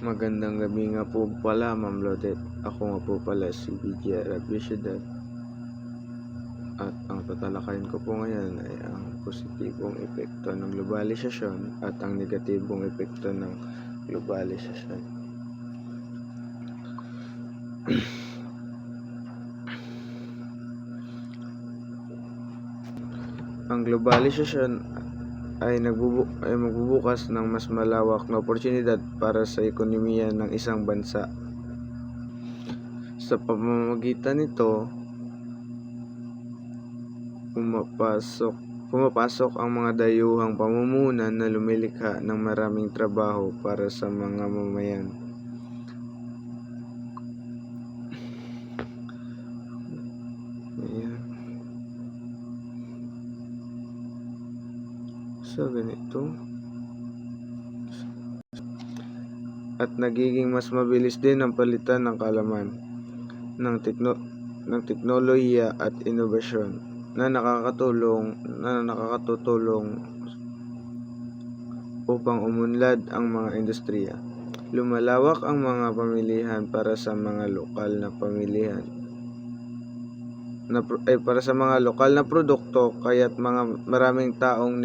Magandang gabi nga po pala, Ma'am Lodet. Ako nga po pala si BJ Arabicidad. At ang tatalakayin ko po ngayon ay ang positibong epekto ng globalisasyon at ang negatibong epekto ng globalisasyon. Ang globalisasyon ay magbubukas ng mas malawak na oportunidad para sa ekonomiya ng isang bansa. Sa pamamagitan nito, pumapasok ang mga dayuhang pamumunan na lumilikha ng maraming trabaho para sa mga mamayan. Ayan. So, ganito. At nagiging mas mabilis din ang palitan ng kaalaman ng teknolohiya at inobasyon na nakakatutulong upang umunlad ang mga industriya. Lumalawak ang mga pamilihan para sa mga lokal na produkto, kaya't maraming taong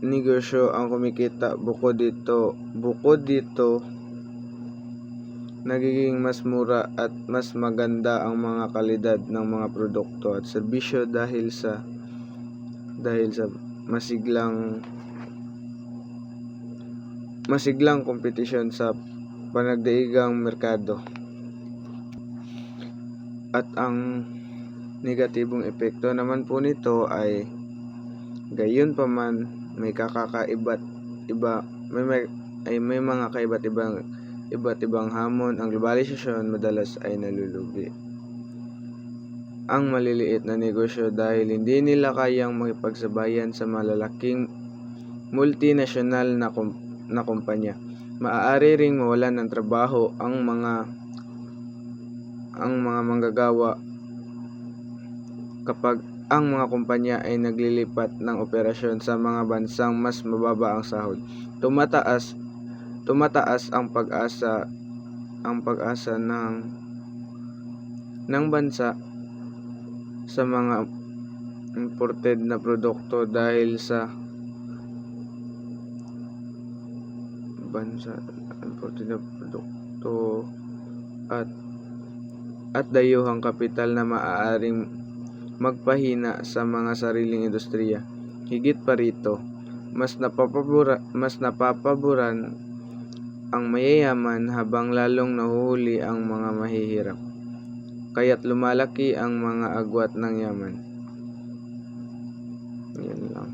negosyo ang kumikita. Bukod dito, nagiging mas mura at mas maganda ang mga kalidad ng mga produkto at serbisyo dahil sa masiglang kompetisyon sa panagdaigang merkado. At ang negatibong epekto naman po nito ay gayon pa man may mga iba't ibang hamon. Ang globalisasyon madalas ay nalulugi ang maliliit na negosyo dahil hindi nila kayang makipagsabayan sa malalaking multinational na kumpanya. Maaari ring mawalan ng trabaho ang mga manggagawa kapag ang mga kumpanya ay naglilipat ng operasyon sa mga bansang mas mababa ang sahod. Tumataas ang pag-asa ng bansa sa mga imported na produkto dahil sa at dayuhang kapital na maaaring magpahina sa mga sariling industriya. Higit pa rito, mas napapaboran ang mayayaman habang lalong nahuhuli ang mga mahihirap. Kaya't lumalaki ang mga agwat ng yaman. Yan lang.